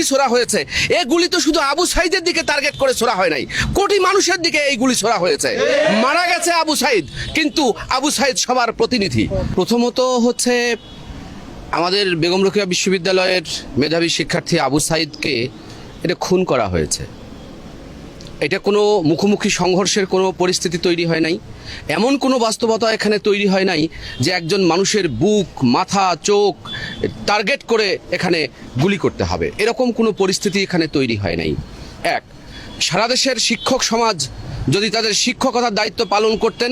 গুলি ছোড়া হয়েছে, এই গুলি তো শুধু আবু সাইদের দিকে টার্গেট করে ছোড়া হয় নাই, কোটি মানুষের দিকে এই গুলি ছোড়া হয়েছে। মারা গেছে আবু সাইদ, কিন্তু আবু সাইদ সবার প্রতিনিধি। প্রথমত হচ্ছে আমাদের বেগম রোকেয়া বিশ্ববিদ্যালয়ের মেধাবী শিক্ষার্থী আবু সাইদকে এটা খুন করা হয়েছে। এটা কোনো মুখোমুখি সংঘর্ষের কোনো পরিস্থিতি তৈরি হয় নাই, এমন কোনো বাস্তবতা এখানে তৈরি হয় নাই যে একজন মানুষের বুক, মাথা, চোখ টার্গেট করে এখানে গুলি করতে হবে, এরকম কোনো পরিস্থিতি এখানে তৈরি হয় নাই। এক, সারা দেশের শিক্ষক সমাজ যদি তাদের শিক্ষকতার দায়িত্ব পালন করতেন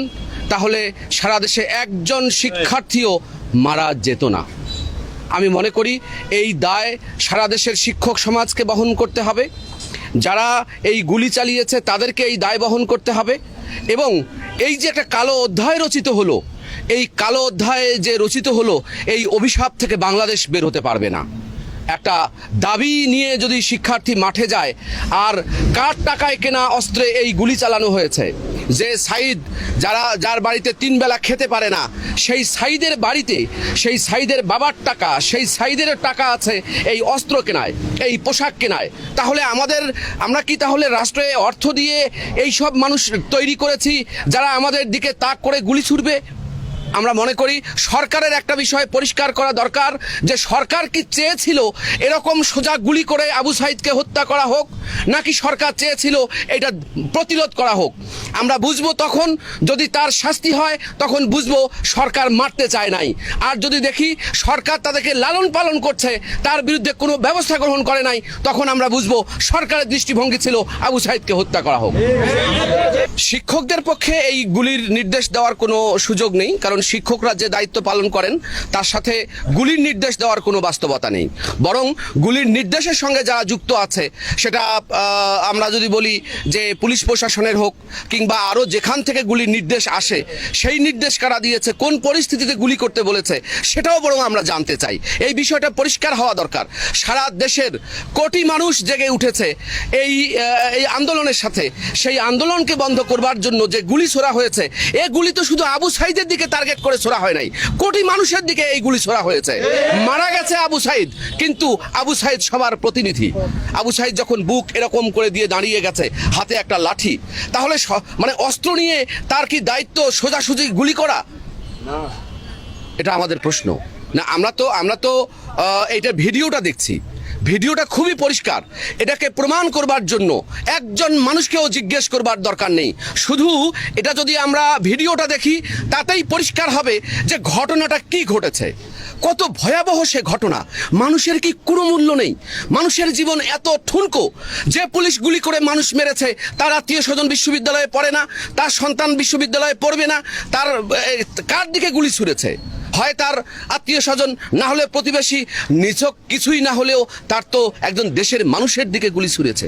তাহলে সারা দেশে একজন শিক্ষার্থীও মারা যেত না। আমি মনে করি এই দায় সারা দেশের শিক্ষক সমাজকে বহন করতে হবে, যারা এই গুলি চালিয়েছে তাদেরকে এই দায় বহন করতে হবে। এবং এই যে একটা কালো অধ্যায় রচিত হলো, এই কালো অধ্যায়ে যে রচিত হলো, এই অভিশাপ থেকে বাংলাদেশ বের হতে পারবে না। একটা দাবি নিয়ে যদি শিক্ষার্থী মাঠে যায় আর কার টাকায় কেনা অস্ত্রে এই গুলি চালানো হয়েছে, যে সাইদ যার বাড়িতে 3 বেলা খেতে পারে না, সেই সাইদের বাড়িতে সেই সাইদের বাবার টাকা, সেই সাইদের টাকা আছে এই অস্ত্র কেনায়, এই পোশাক কেনায়, তাহলে আমরা কি তাহলে রাষ্ট্রে অর্থ দিয়ে এই সব মানুষ তৈরি করেছি যারা আমাদের দিকে তাক করে গুলি ছুড়বে? আমরা মনে করি সরকারের একটা বিষয় পরিষ্কার করা দরকার, যে সরকার কি চেয়েছিল এরকম সোজা গুলি করে আবু সাইদকে হত্যা করা হোক, নাকি সরকার চেয়েছিল এটা প্রতিরোধ করা হোক? আমরা বুঝবো তখন, যদি তার শাস্তি হয় তখন বুঝবো সরকার মারতে চায় নাই। আর যদি দেখি সরকার তাদেরকে লালন পালন করছে, তার বিরুদ্ধে কোনো ব্যবস্থা গ্রহণ করে নাই, তখন আমরা বুঝবো সরকারের দৃষ্টিভঙ্গি ছিল আবু সাইদকে হত্যা করা হোক। শিক্ষকদের পক্ষে এই গুলির নির্দেশ দেওয়ার কোনো সুযোগ নেই, কারণ শিক্ষকরা যে দায়িত্ব পালন করেন তার সাথে গুলির নির্দেশ দেওয়ার কোনো বাস্তবতা নেই। বরং গুলির নির্দেশের সঙ্গে যারা যুক্ত আছে, সেটা আমরা যদি বলি যে পুলিশ প্রশাসনের হোক কিংবা আরও যেখান থেকে গুলির নির্দেশ আসে, সেই নির্দেশ কারা দিয়েছে, কোন পরিস্থিতিতে গুলি করতে বলেছে, সেটাও বরং আমরা জানতে চাই। এই বিষয়টা পরিষ্কার হওয়া দরকার। সারা দেশের কোটি মানুষ জেগে উঠেছে এই আন্দোলনের সাথে, সেই আন্দোলনকে বন্ধ করবার জন্য যে গুলি ছোড়া হয়েছে, এই গুলি তো শুধু আবু সাইদের দিকে টার্গেট করে ছোড়া হয় নাই, কোটি মানুষের দিকে এই গুলি ছোড়া হয়েছে। মারা গেছে আবু সাইদ, কিন্তু আবু সাইদ সবার প্রতিনিধি। আবু সাইদ যখন বুক এরকম করে দিয়ে দাঁড়িয়ে গেছে, হাতে একটা লাঠি, তাহলে মানে অস্ত্র নিয়ে তার কি দায়িত্ব সোজাসুজি গুলি করা? এটা আমাদের প্রশ্ন না। আমরা তো এইটা ভিডিওটা দেখছি, ভিডিওটা খুবই পরিষ্কার। এটাকে প্রমাণ করবার জন্য একজন মানুষকেও জিজ্ঞেস করবার দরকার নেই। শুধু এটা যদি আমরা ভিডিওটা দেখি, তাতেই পরিষ্কার হবে যে ঘটনাটা কি ঘটেছে, কত ভয়াবহ সে ঘটনা। মানুষের কি কোনো মূল্য নেই? মানুষের জীবন এত ঠুনকো যে পুলিশ গুলি করে মানুষ মেরেছে, তার আত্মীয় স্বজন বিশ্ববিদ্যালয়ে পড়ে না, তার সন্তান বিশ্ববিদ্যালয়ে পড়বে না, তার কার দিকে গুলি ছুঁড়েছে? হয় তার আত্মীয় স্বজন, না হলে প্রতিবেশী, নিছক কিছুই না হলেও তার তো একজন দেশের মানুষের দিকে গুলি ছুঁড়েছে।